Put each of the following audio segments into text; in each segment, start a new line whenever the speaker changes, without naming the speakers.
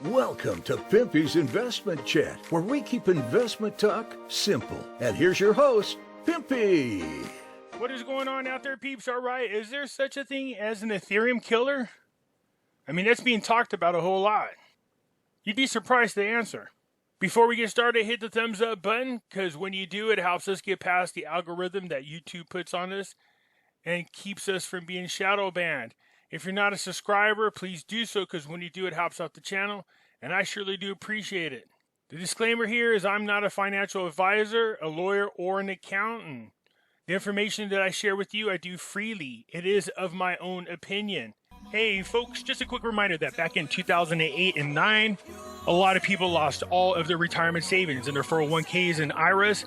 Welcome to Pimpy's Investment Chat, where we keep investment talk simple. And here's your host, Pimpy.
What is going on out there, peeps? All right, is there such a thing as an Ethereum killer? I mean, that's being talked about a whole lot. You'd be surprised to answer. Before we get started, hit the thumbs up button, because when you do, it helps us get past the algorithm that YouTube puts on us and keeps us from being shadow banned. If you're not a subscriber, please do so, because when you do, it helps out the channel, and I surely do appreciate it. The disclaimer here is I'm not a financial advisor, a lawyer, or an accountant. The information that I share with you, I do freely. It is of my own opinion. Hey, folks, just a quick reminder that back in 2008 and 9, a lot of people lost all of their retirement savings in their 401ks and IRAs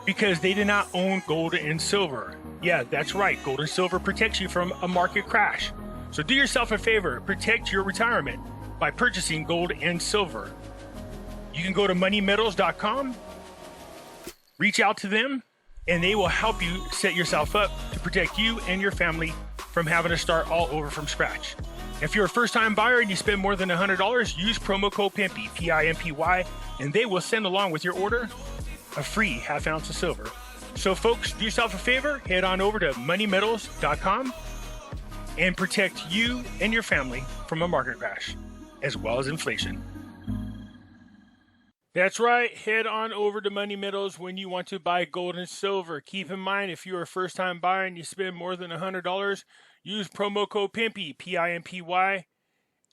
because they did not own gold and silver. Yeah, that's right. Gold and silver protects you from a market crash. So do yourself a favor, protect your retirement by purchasing gold and silver. You can go to moneymetals.com, reach out to them, and they will help you set yourself up to protect you and your family from having to start all over from scratch. If you're a first-time buyer and you spend more than $100, use promo code Pimpy, P-I-M-P-Y, and they will send along with your order a free half ounce of silver. So folks, do yourself a favor, head on over to moneymetals.com and protect you and your family from a market crash, as well as inflation. That's right, head on over to Money Metals when you want to buy gold and silver. Keep in mind, if you're a first-time buyer and you spend more than $100, use promo code Pimpy, P-I-M-P-Y,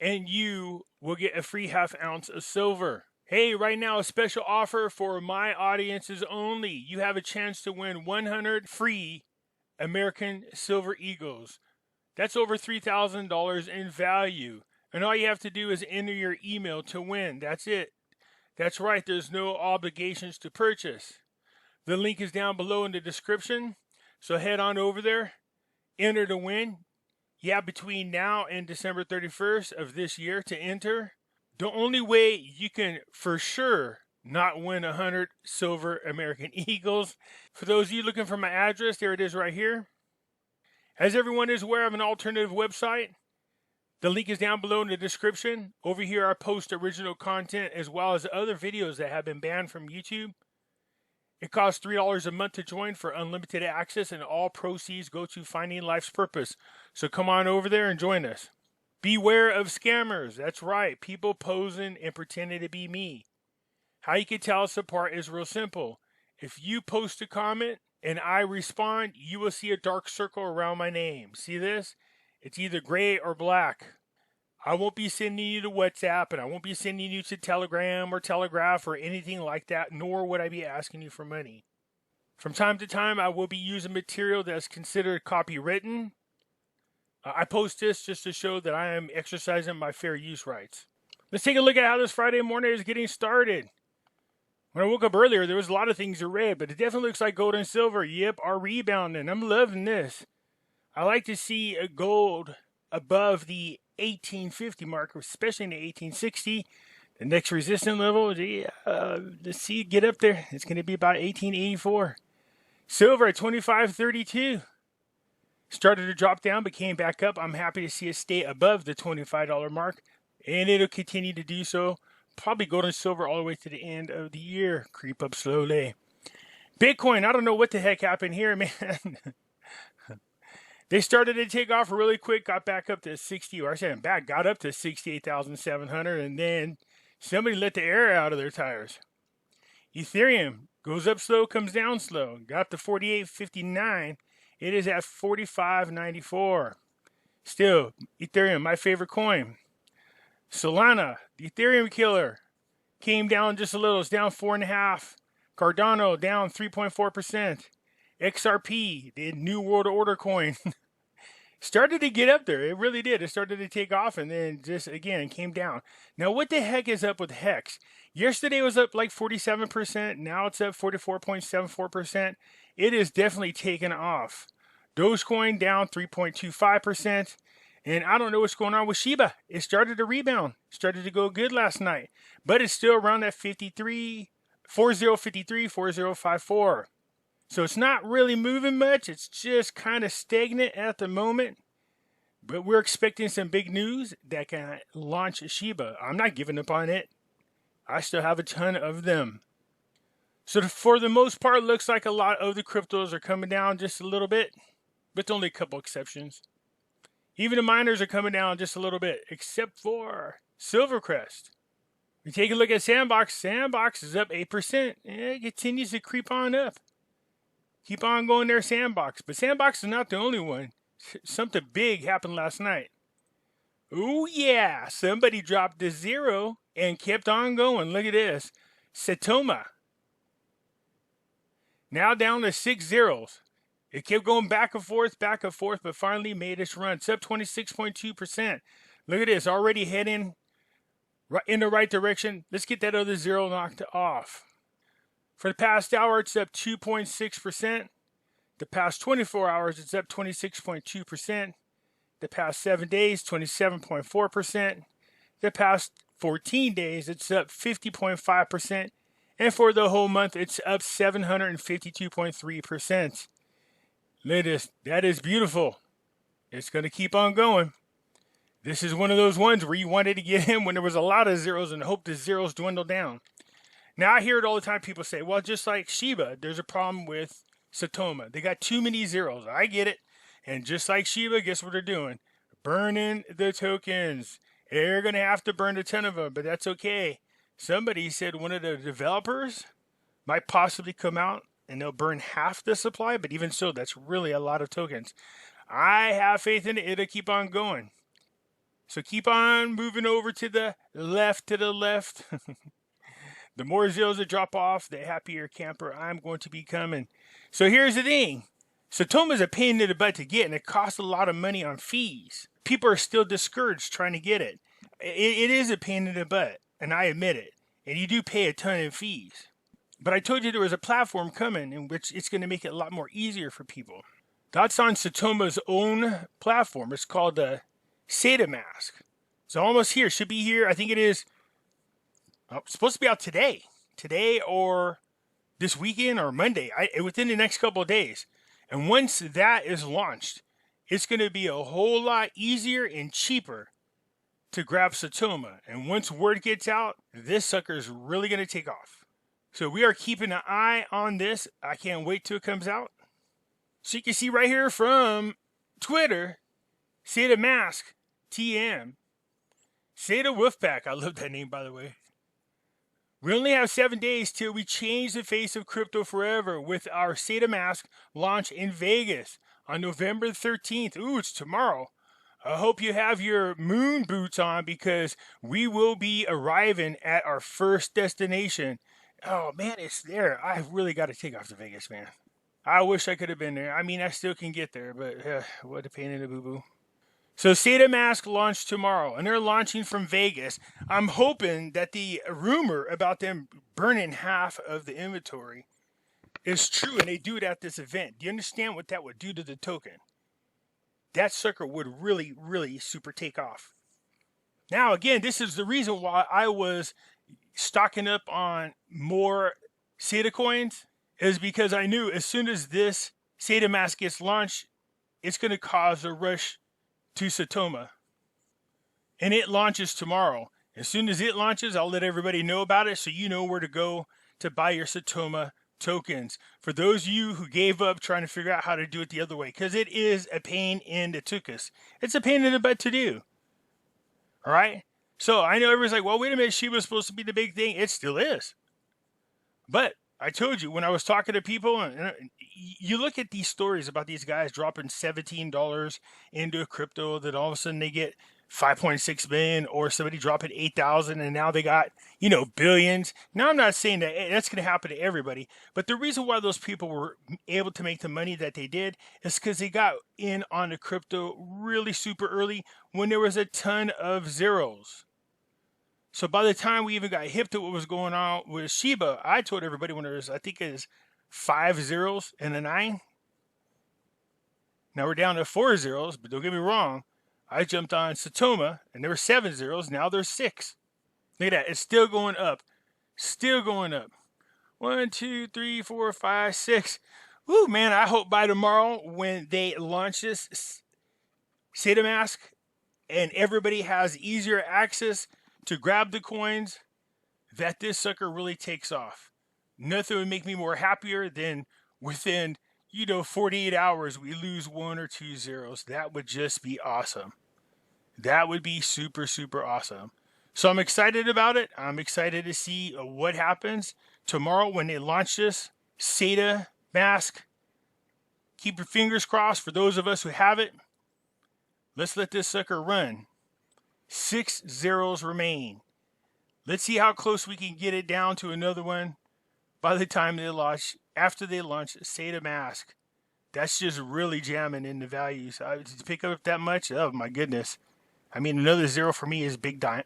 and you will get a free half ounce of silver. Hey, right now, a special offer for my audiences only. You have a chance to win 100 free American Silver Eagles. That's over $3,000 in value. And all you have to do is enter your email to win. That's it. That's right. There's no obligations to purchase. The link is down below in the description. So head on over there. Enter to win. You have between now and December 31st of this year to enter. The only way you can for sure not win 100 silver American Eagles. For those of you looking for my address, there it is right here. As everyone is aware of an alternative website, the link is down below in the description. Over here, I post original content as well as other videos that have been banned from YouTube. It costs $3 a month to join for unlimited access, and all proceeds go to finding life's purpose. So come on over there and join us. Beware of scammers. That's right, people posing and pretending to be me. How you can tell us apart is real simple. If you post a comment and I respond, you will see a dark circle around my name. See this? It's either gray or black. I won't be sending you to WhatsApp, and I won't be sending you to Telegram or Telegraph or anything like that, nor would I be asking you for money. From time to time, I will be using material that's considered copywritten. I post this just to show that I am exercising my fair use rights. Let's take a look at how this Friday morning is getting started. When I woke up earlier, there was a lot of things to read, but it definitely looks like gold and silver, are rebounding. I'm loving this. I like to see a gold above the 1850 mark, especially in the 1860. The next resistance level, let's see it get up there. It's going to be about 1884. Silver at 25.32. Started to drop down, but came back up. I'm happy to see it stay above the $25 mark, and it'll continue to do so. Probably gold and silver all the way to the end of the year. Creep up slowly. Bitcoin, I don't know what the heck happened here, man. They started to take off really quick, got back up to 60, or I said back, got up to 68,700, and then somebody let the air out of their tires. Ethereum goes up slow, comes down slow. Got up to 48.59. It is at 45.94. Still, Ethereum, my favorite coin. Solana, the Ethereum killer, came down just a little. It's down 4.5%. Cardano down 3.4%. XRP, the New World Order coin, started to get up there. It really did. It started to take off and then just, again, came down. Now, what the heck is up with Hex? Yesterday it was up like 47%. Now it's up 44.74%. It is definitely taken off. Dogecoin down 3.25%. And I don't know what's going on with Shiba. It started to rebound. Started to go good last night. But it's still around that 4054. So it's not really moving much. It's just kind of stagnant at the moment. But we're expecting some big news that can launch Shiba. I'm not giving up on it. I still have a ton of them. So for the most part, looks like a lot of the cryptos are coming down just a little bit, with only a couple exceptions. Even the miners are coming down just a little bit, except for Silvercrest. We take a look at Sandbox. Sandbox is up 8%. It continues to creep on up. Keep on going there, Sandbox. But Sandbox is not the only one. Something big happened last night. Oh yeah, somebody dropped a zero and kept on going. Look at this. Satoma. Now down to 6 zeros. It kept going back and forth, but finally made its run. It's up 26.2%. Look at this, already heading right in the right direction. Let's get that other zero knocked off. For the past hour, it's up 2.6%. The past 24 hours, it's up 26.2%. The past 7 days, 27.4%. The past 14 days, it's up 50.5%. And for the whole month, it's up 752.3%. Look at this. That is beautiful. It's going to keep on going. This is one of those ones where you wanted to get in when there was a lot of zeros and hope the zeros dwindle down. Now I hear it all the time. People say, well, just like Shiba, there's a problem with Satoma. They got too many zeros. I get it. And just like Shiba, guess what they're doing? Burning the tokens. They're going to have to burn a ton of them, but that's okay. Somebody said one of the developers might possibly come out and they'll burn half the supply, but even so, that's really a lot of tokens. I have faith in it. It'll keep on going. So keep on moving over to the left, The more zeros that drop off, the happier camper I'm going to be coming. So here's the thing. Satoma is a pain in the butt to get, and it costs a lot of money on fees. People are still discouraged trying to get it. It is a pain in the butt, and I admit it. And you do pay a ton of fees. But I told you there was a platform coming in which it's going to make it a lot more easier for people. That's on Satoma's own platform. It's called the SataMask. It's almost here. Should be here. I think it is it's supposed to be out today. Today or this weekend or Monday. Within the next couple of days. And once that is launched, it's going to be a whole lot easier and cheaper to grab Satoma. And once word gets out, this sucker is really going to take off. So we are keeping an eye on this. I can't wait till it comes out. So you can see right here from Twitter, SataMask TM. Sata Wolfpack. I love that name, by the way. We only have 7 days till we change the face of crypto forever with our SataMask launch in Vegas on November 13th. Ooh, it's tomorrow. I hope you have your moon boots on because we will be arriving at our first destination. Oh, man, it's there. I really got to take off to Vegas, man. I wish I could have been there. I mean, I still can get there, but what a pain in the boo-boo. So SataMask launched tomorrow, and they're launching from Vegas. I'm hoping that the rumor about them burning half of the inventory is true, and they do it at this event. Do you understand what that would do to the token? That sucker would really, really super take off. Now, again, this is the reason why I was stocking up on more Sata coins, is because I knew as soon as this SataMask gets launched, it's going to cause a rush to Satoma. And it launches tomorrow. As soon as it launches, I'll let everybody know about it so you know where to go to buy your Satoma tokens. For those of you who gave up trying to figure out how to do it the other way, because it is a pain in the tuchus. It's a pain in the butt to do. All right? So I know everybody's like, well, wait a minute, Shiba was supposed to be the big thing. It still is. But I told you when I was talking to people, and you look at these stories about these guys dropping $17 into a crypto, that all of a sudden they get 5.6 million, or somebody dropping 8,000 and now they got, billions. Now I'm not saying that that's going to happen to everybody, but the reason why those people were able to make the money that they did is because they got in on the crypto really super early when there was a ton of zeros. So by the time we even got hip to what was going on with Shiba, I told everybody when there was, I think it is 5 zeros and a 9. Now we're down to 4 zeros, but don't get me wrong. I jumped on Satoma and there were 7 zeros. Now there's 6. Look at that. It's still going up. Still going up. 1, 2, 3, 4, 5, 6. Woo, man, I hope by tomorrow when they launch this SATA mask, and everybody has easier access to grab the coins, that this sucker really takes off. Nothing would make me more happier than within, 48 hours we lose 1 or 2 zeros. That would just be awesome. That would be super, super awesome. So I'm excited about it. I'm excited to see what happens tomorrow when they launch this SATA mask. Keep your fingers crossed for those of us who have it. Let's let this sucker run. 6 zeros remain. Let's see how close we can get it down to another one by the time they launch, after they launch SATA mask. That's just really jamming in the values. To pick up that much, oh my goodness. I mean, another zero for me is big time.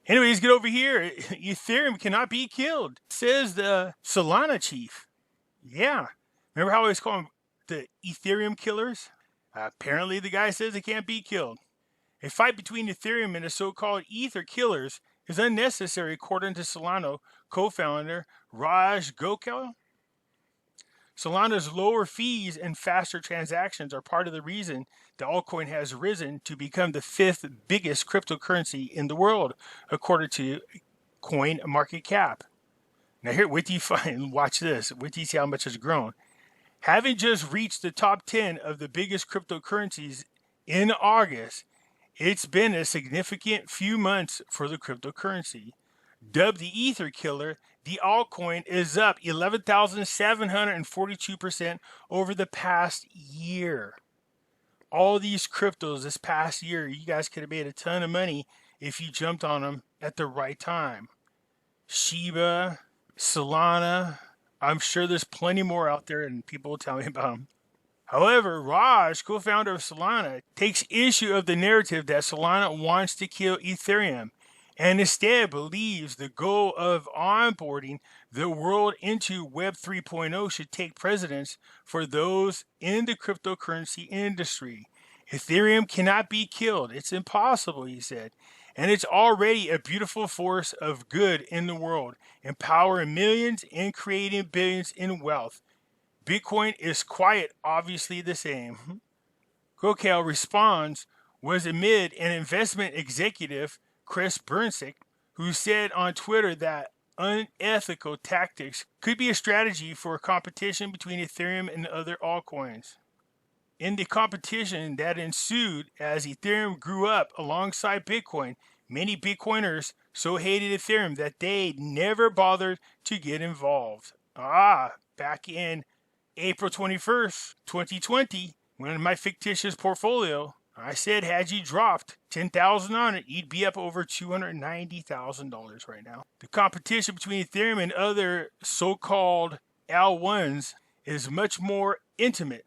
Anyways, get over here. Ethereum cannot be killed, says the Solana chief. Yeah. Remember how I always call them the Ethereum killers? Apparently the guy says it can't be killed. A fight between Ethereum and the so-called Ether killers is unnecessary, according to Solana co-founder Raj Gokal. Solana's lower fees and faster transactions are part of the reason the altcoin has risen to become the 5th biggest cryptocurrency in the world, according to Coin Market Cap. Now here, wait till you find, watch this, wait till you see how much it's grown. Having just reached the top 10 of the biggest cryptocurrencies in August, it's been a significant few months for the cryptocurrency. Dubbed the Ether Killer, the altcoin is up 11,742% over the past year. All these cryptos this past year, you guys could have made a ton of money if you jumped on them at the right time. Shiba, Solana, I'm sure there's plenty more out there and people will tell me about them. However, Raj, co-founder of Solana, takes issue of the narrative that Solana wants to kill Ethereum and instead believes the goal of onboarding the world into Web 3.0 should take precedence for those in the cryptocurrency industry. Ethereum cannot be killed. It's impossible, he said. And it's already a beautiful force of good in the world, empowering millions and creating billions in wealth. Bitcoin is quite obviously the same. Gokal response was amid an investment executive, Chris Burnsick, who said on Twitter that unethical tactics could be a strategy for competition between Ethereum and other altcoins. In the competition that ensued as Ethereum grew up alongside Bitcoin, many Bitcoiners so hated Ethereum that they never bothered to get involved. Back in April 21st, 2020, when in my fictitious portfolio, I said had you dropped $10,000 on it, you'd be up over $290,000 right now. The competition between Ethereum and other so-called L1s is much more intimate.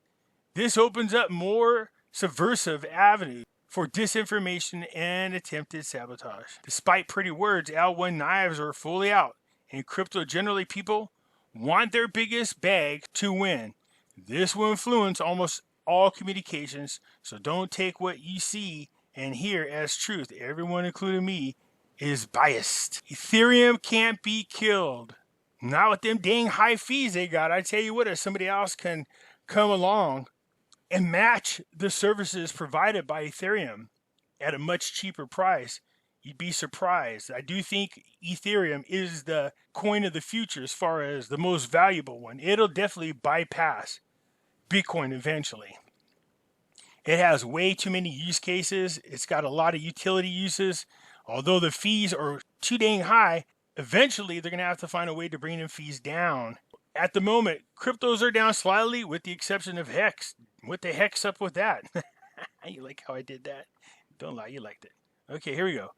This opens up more subversive avenues for disinformation and attempted sabotage. Despite pretty words, L1 knives are fully out. In crypto, generally people want their biggest bag to win. This will influence almost all communications, so don't take what you see and hear as truth. Everyone, including me, is biased. Ethereum can't be killed. Not with them dang high fees they got. I tell you what, if somebody else can come along and match the services provided by Ethereum at a much cheaper price, you'd be surprised. I do think Ethereum is the coin of the future as far as the most valuable one. It'll definitely bypass Bitcoin eventually. It has way too many use cases. It's got a lot of utility uses. Although the fees are too dang high, eventually they're going to have to find a way to bring the fees down. At the moment, cryptos are down slightly with the exception of Hex. What the heck's up with that? You like how I did that? Don't lie, you liked it. Okay, here we go.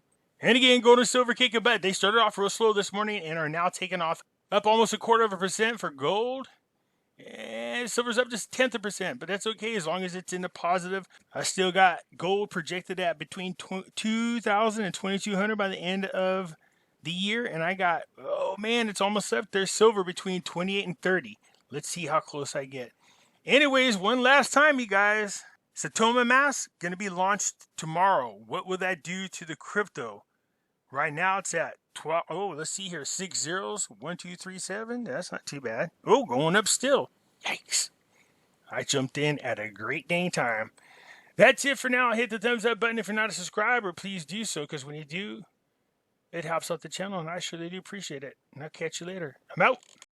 And again, gold and silver kick a butt. They started off real slow this morning and are now taking off up almost 1/4% for gold. And silver's up just 1/10%, but that's okay as long as it's in the positive. I still got gold projected at between 2,000 and 2,200 by the end of the year. And I got, oh man, it's almost up there. Silver between 28 and 30. Let's see how close I get. Anyways, one last time, you guys. Satoma Mask going to be launched tomorrow. What will that do to the crypto? Right now it's at 12. Oh, let's see here. 6 zeros. 1, 2, 3, 7. That's not too bad. Oh, going up still. Yikes. I jumped in at a great dang time. That's it for now. Hit the thumbs up button if you're not a subscriber. Please do so, because when you do, it helps out the channel, and I surely do appreciate it. And I'll catch you later. I'm out.